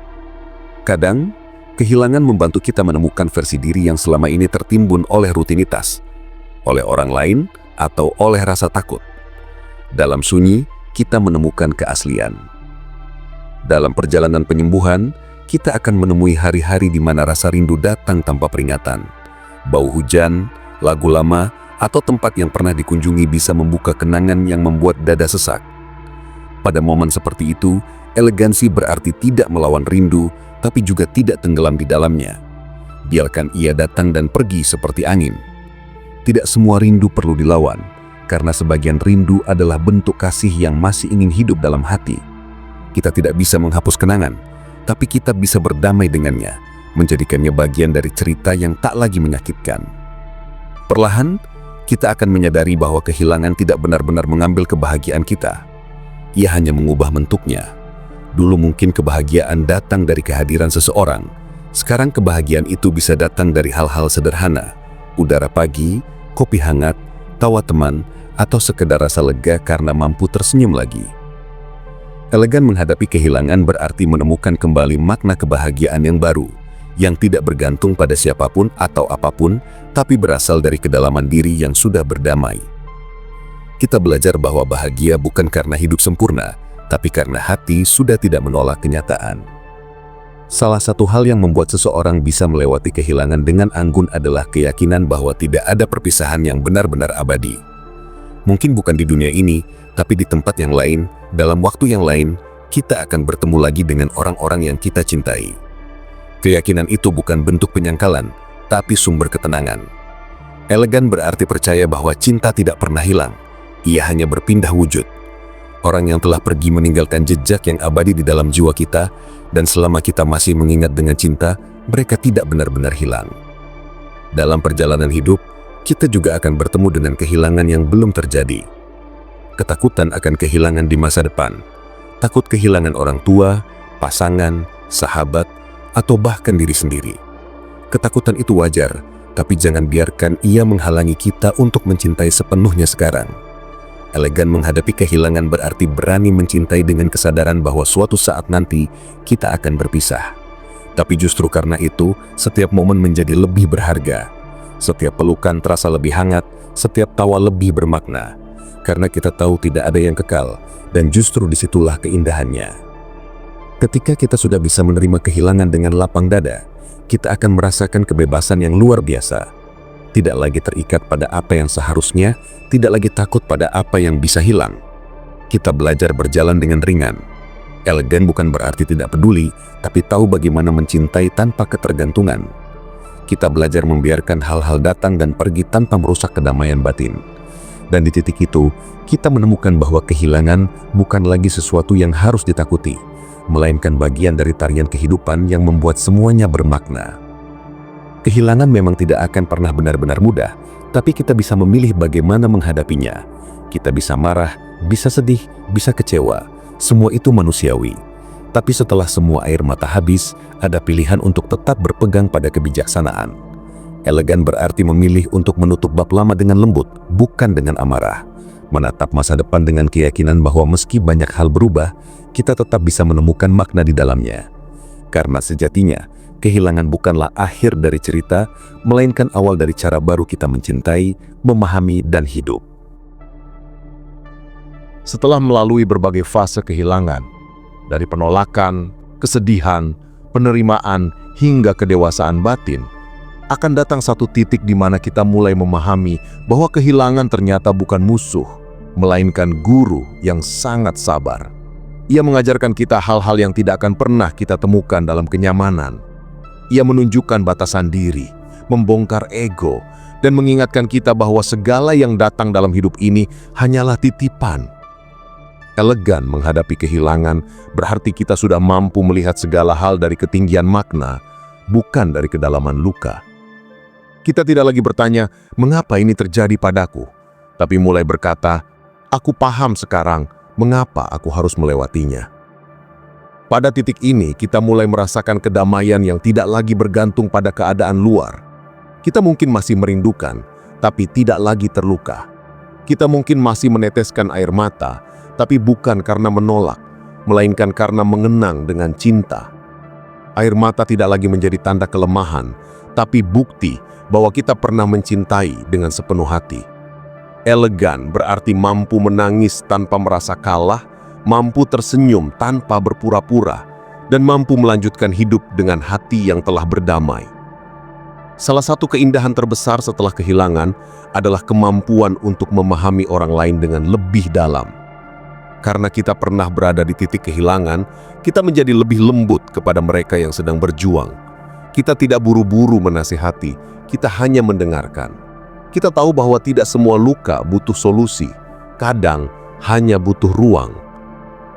Kadang, kehilangan membantu kita menemukan versi diri yang selama ini tertimbun oleh rutinitas, oleh orang lain, atau oleh rasa takut. Dalam sunyi, kita menemukan keaslian. Dalam perjalanan penyembuhan, kita akan menemui hari-hari di mana rasa rindu datang tanpa peringatan. Bau hujan, lagu lama, atau tempat yang pernah dikunjungi bisa membuka kenangan yang membuat dada sesak. Pada momen seperti itu, elegansi berarti tidak melawan rindu, tapi juga tidak tenggelam di dalamnya. Biarkan ia datang dan pergi seperti angin. Tidak semua rindu perlu dilawan, karena sebagian rindu adalah bentuk kasih yang masih ingin hidup dalam hati. Kita tidak bisa menghapus kenangan, tapi kita bisa berdamai dengannya, menjadikannya bagian dari cerita yang tak lagi menyakitkan. Perlahan, kita akan menyadari bahwa kehilangan tidak benar-benar mengambil kebahagiaan kita. Ia hanya mengubah bentuknya. Dulu mungkin kebahagiaan datang dari kehadiran seseorang. Sekarang kebahagiaan itu bisa datang dari hal-hal sederhana. Udara pagi, kopi hangat, tawa teman, atau sekedar rasa lega karena mampu tersenyum lagi. Elegan menghadapi kehilangan berarti menemukan kembali makna kebahagiaan yang baru, yang tidak bergantung pada siapapun atau apapun, tapi berasal dari kedalaman diri yang sudah berdamai. Kita belajar bahwa bahagia bukan karena hidup sempurna, tapi karena hati sudah tidak menolak kenyataan. Salah satu hal yang membuat seseorang bisa melewati kehilangan dengan anggun adalah keyakinan bahwa tidak ada perpisahan yang benar-benar abadi. Mungkin bukan di dunia ini, tapi di tempat yang lain, dalam waktu yang lain, kita akan bertemu lagi dengan orang-orang yang kita cintai. Keyakinan itu bukan bentuk penyangkalan, tapi sumber ketenangan. Elegan berarti percaya bahwa cinta tidak pernah hilang, ia hanya berpindah wujud. Orang yang telah pergi meninggalkan jejak yang abadi di dalam jiwa kita, dan selama kita masih mengingat dengan cinta, mereka tidak benar-benar hilang. Dalam perjalanan hidup, kita juga akan bertemu dengan kehilangan yang belum terjadi. Ketakutan akan kehilangan di masa depan, takut kehilangan orang tua, pasangan, sahabat, atau bahkan diri sendiri. Ketakutan itu wajar, tapi jangan biarkan ia menghalangi kita untuk mencintai sepenuhnya sekarang. Elegan menghadapi kehilangan berarti berani mencintai dengan kesadaran bahwa suatu saat nanti kita akan berpisah. Tapi justru karena itu, setiap momen menjadi lebih berharga. Setiap pelukan terasa lebih hangat, setiap tawa lebih bermakna. karena kita tahu tidak ada yang kekal, dan justru disitulah keindahannya. Ketika kita sudah bisa menerima kehilangan dengan lapang dada, kita akan merasakan kebebasan yang luar biasa. Tidak lagi terikat pada apa yang seharusnya, tidak lagi takut pada apa yang bisa hilang. Kita belajar berjalan dengan ringan. Elegan bukan berarti tidak peduli, tapi tahu bagaimana mencintai tanpa ketergantungan. Kita belajar membiarkan hal-hal datang dan pergi tanpa merusak kedamaian batin. Dan di titik itu, kita menemukan bahwa kehilangan bukan lagi sesuatu yang harus ditakuti, melainkan bagian dari tarian kehidupan yang membuat semuanya bermakna. Kehilangan memang tidak akan pernah benar-benar mudah, tapi kita bisa memilih bagaimana menghadapinya. Kita bisa marah, bisa sedih, bisa kecewa. Semua itu manusiawi. Tapi setelah semua air mata habis, ada pilihan untuk tetap berpegang pada kebijaksanaan. Elegan berarti memilih untuk menutup bab lama dengan lembut, bukan dengan amarah. Menatap masa depan dengan keyakinan bahwa meski banyak hal berubah, kita tetap bisa menemukan makna di dalamnya. Karena sejatinya, kehilangan bukanlah akhir dari cerita, melainkan awal dari cara baru kita mencintai, memahami, dan hidup. Setelah melalui berbagai fase kehilangan, dari penolakan, kesedihan, penerimaan, hingga kedewasaan batin, akan datang satu titik di mana kita mulai memahami bahwa kehilangan ternyata bukan musuh, melainkan guru yang sangat sabar. Ia mengajarkan kita hal-hal yang tidak akan pernah kita temukan dalam kenyamanan. Ia menunjukkan batasan diri, membongkar ego, dan mengingatkan kita bahwa segala yang datang dalam hidup ini hanyalah titipan. Elegan menghadapi kehilangan berarti kita sudah mampu melihat segala hal dari ketinggian makna, bukan dari kedalaman luka. Kita tidak lagi bertanya, mengapa ini terjadi padaku? Tapi mulai berkata, aku paham sekarang mengapa aku harus melewatinya. Pada titik ini, kita mulai merasakan kedamaian yang tidak lagi bergantung pada keadaan luar. Kita mungkin masih merindukan, tapi tidak lagi terluka. Kita mungkin masih meneteskan air mata, tapi bukan karena menolak, melainkan karena mengenang dengan cinta. Air mata tidak lagi menjadi tanda kelemahan, tapi bukti bahwa kita pernah mencintai dengan sepenuh hati. Elegan berarti mampu menangis tanpa merasa kalah, mampu tersenyum tanpa berpura-pura, dan mampu melanjutkan hidup dengan hati yang telah berdamai. Salah satu keindahan terbesar setelah kehilangan adalah kemampuan untuk memahami orang lain dengan lebih dalam. Karena kita pernah berada di titik kehilangan, kita menjadi lebih lembut kepada mereka yang sedang berjuang. Kita tidak buru-buru menasihati, kita hanya mendengarkan. Kita tahu bahwa tidak semua luka butuh solusi, kadang hanya butuh ruang.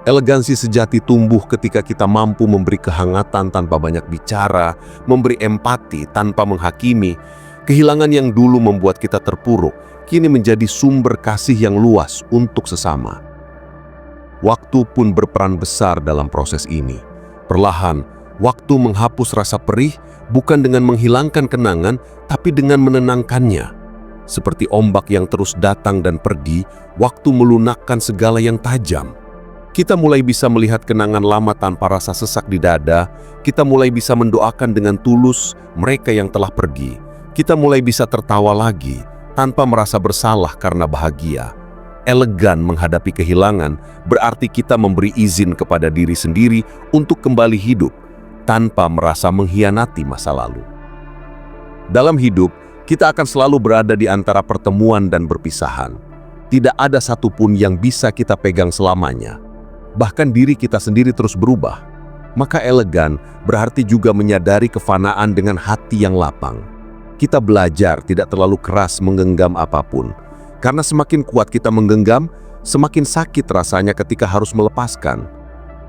Elegansi sejati tumbuh ketika kita mampu memberi kehangatan tanpa banyak bicara, memberi empati tanpa menghakimi. Kehilangan yang dulu membuat kita terpuruk, kini menjadi sumber kasih yang luas untuk sesama. Waktu pun berperan besar dalam proses ini. Perlahan, waktu menghapus rasa perih bukan dengan menghilangkan kenangan, tapi dengan menenangkannya. Seperti ombak yang terus datang dan pergi, waktu melunakkan segala yang tajam. Kita mulai bisa melihat kenangan lama tanpa rasa sesak di dada. Kita mulai bisa mendoakan dengan tulus mereka yang telah pergi. Kita mulai bisa tertawa lagi tanpa merasa bersalah karena bahagia. Elegan menghadapi kehilangan berarti kita memberi izin kepada diri sendiri untuk kembali hidup tanpa merasa mengkhianati masa lalu. Dalam hidup, kita akan selalu berada di antara pertemuan dan perpisahan. Tidak ada satupun yang bisa kita pegang selamanya. Bahkan diri kita sendiri terus berubah. Maka elegan berarti juga menyadari kefanaan dengan hati yang lapang. Kita belajar tidak terlalu keras menggenggam apapun. Karena semakin kuat kita menggenggam, semakin sakit rasanya ketika harus melepaskan.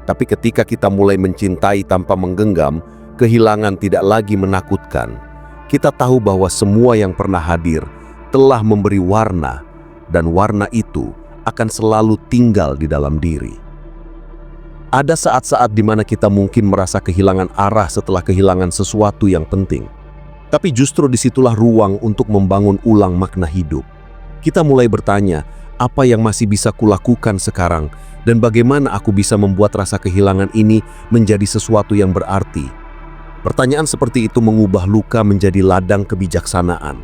Tapi ketika kita mulai mencintai tanpa menggenggam, kehilangan tidak lagi menakutkan. Kita tahu bahwa semua yang pernah hadir telah memberi warna, dan warna itu akan selalu tinggal di dalam diri. Ada saat-saat di mana kita mungkin merasa kehilangan arah setelah kehilangan sesuatu yang penting. Tapi justru disitulah ruang untuk membangun ulang makna hidup. Kita mulai bertanya, apa yang masih bisa kulakukan sekarang, dan bagaimana aku bisa membuat rasa kehilangan ini menjadi sesuatu yang berarti. Pertanyaan seperti itu mengubah luka menjadi ladang kebijaksanaan.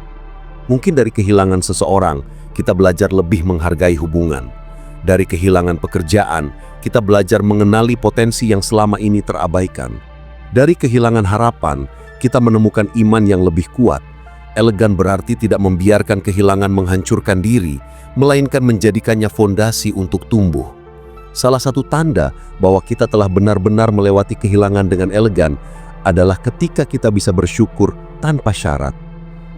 Mungkin dari kehilangan seseorang, kita belajar lebih menghargai hubungan. Dari kehilangan pekerjaan, kita belajar mengenali potensi yang selama ini terabaikan. Dari kehilangan harapan, kita menemukan iman yang lebih kuat. Elegan berarti tidak membiarkan kehilangan menghancurkan diri, melainkan menjadikannya fondasi untuk tumbuh. Salah satu tanda bahwa kita telah benar-benar melewati kehilangan dengan elegan adalah ketika kita bisa bersyukur tanpa syarat.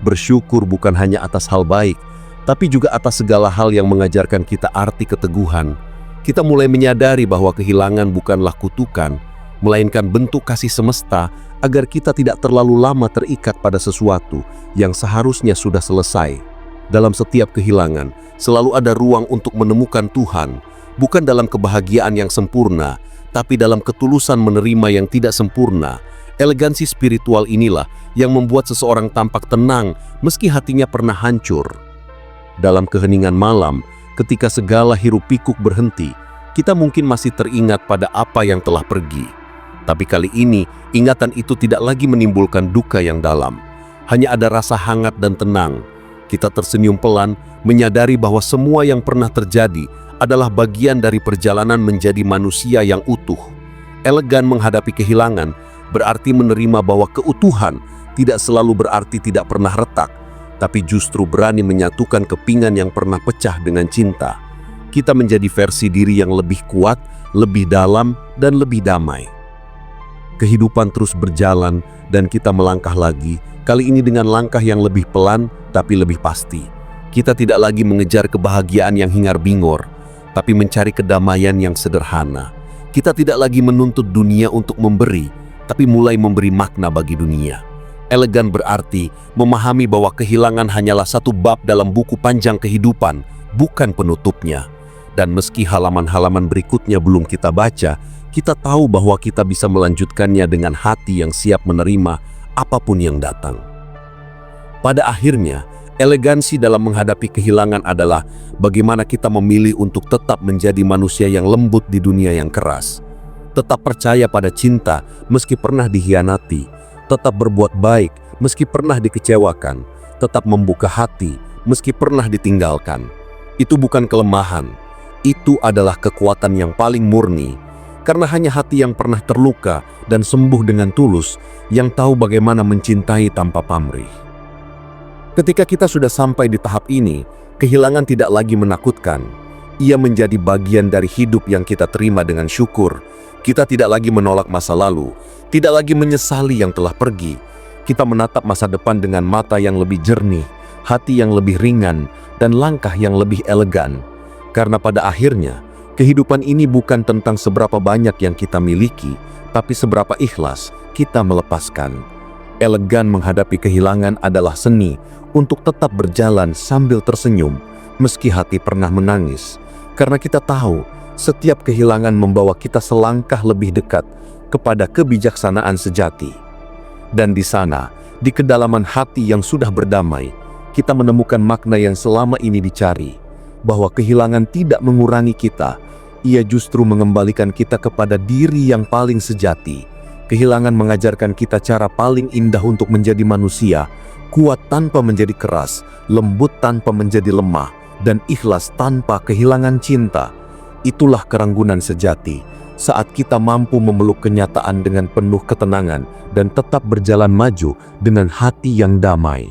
Bersyukur bukan hanya atas hal baik, tapi juga atas segala hal yang mengajarkan kita arti keteguhan. Kita mulai menyadari bahwa kehilangan bukanlah kutukan, melainkan bentuk kasih semesta agar kita tidak terlalu lama terikat pada sesuatu yang seharusnya sudah selesai. Dalam setiap kehilangan, selalu ada ruang untuk menemukan Tuhan, bukan dalam kebahagiaan yang sempurna, tapi dalam ketulusan menerima yang tidak sempurna. Elegansi spiritual inilah yang membuat seseorang tampak tenang meski hatinya pernah hancur. Dalam keheningan malam, ketika segala hiruk-pikuk berhenti, kita mungkin masih teringat pada apa yang telah pergi. Tapi kali ini, ingatan itu tidak lagi menimbulkan duka yang dalam. Hanya ada rasa hangat dan tenang. Kita tersenyum pelan, menyadari bahwa semua yang pernah terjadi adalah bagian dari perjalanan menjadi manusia yang utuh. Elegan menghadapi kehilangan berarti menerima bahwa keutuhan tidak selalu berarti tidak pernah retak, tapi justru berani menyatukan kepingan yang pernah pecah dengan cinta. Kita menjadi versi diri yang lebih kuat, lebih dalam, dan lebih damai. Kehidupan terus berjalan dan kita melangkah lagi, kali ini dengan langkah yang lebih pelan tapi lebih pasti. Kita tidak lagi mengejar kebahagiaan yang hingar-bingur, tapi mencari kedamaian yang sederhana. Kita tidak lagi menuntut dunia untuk memberi, tapi mulai memberi makna bagi dunia. Elegan berarti memahami bahwa kehilangan hanyalah satu bab dalam buku panjang kehidupan, bukan penutupnya. Dan meski halaman-halaman berikutnya belum kita baca, kita tahu bahwa kita bisa melanjutkannya dengan hati yang siap menerima apapun yang datang. Pada akhirnya, elegansi dalam menghadapi kehilangan adalah bagaimana kita memilih untuk tetap menjadi manusia yang lembut di dunia yang keras. Tetap percaya pada cinta meski pernah dikhianati, tetap berbuat baik meski pernah dikecewakan, tetap membuka hati meski pernah ditinggalkan. Itu bukan kelemahan, itu adalah kekuatan yang paling murni. Karena hanya hati yang pernah terluka dan sembuh dengan tulus yang tahu bagaimana mencintai tanpa pamrih. Ketika kita sudah sampai di tahap ini, kehilangan tidak lagi menakutkan. Ia menjadi bagian dari hidup yang kita terima dengan syukur. Kita tidak lagi menolak masa lalu, tidak lagi menyesali yang telah pergi. Kita menatap masa depan dengan mata yang lebih jernih, hati yang lebih ringan, dan langkah yang lebih elegan. Karena pada akhirnya, kehidupan ini bukan tentang seberapa banyak yang kita miliki, tapi seberapa ikhlas kita melepaskan. Elegan menghadapi kehilangan adalah seni untuk tetap berjalan sambil tersenyum, meski hati pernah menangis. Karena kita tahu, setiap kehilangan membawa kita selangkah lebih dekat kepada kebijaksanaan sejati. Dan di sana, di kedalaman hati yang sudah berdamai, kita menemukan makna yang selama ini dicari, bahwa kehilangan tidak mengurangi kita, ia justru mengembalikan kita kepada diri yang paling sejati. Kehilangan mengajarkan kita cara paling indah untuk menjadi manusia, kuat tanpa menjadi keras, lembut tanpa menjadi lemah, dan ikhlas tanpa kehilangan cinta. Itulah keranggunan sejati, saat kita mampu memeluk kenyataan dengan penuh ketenangan dan tetap berjalan maju dengan hati yang damai.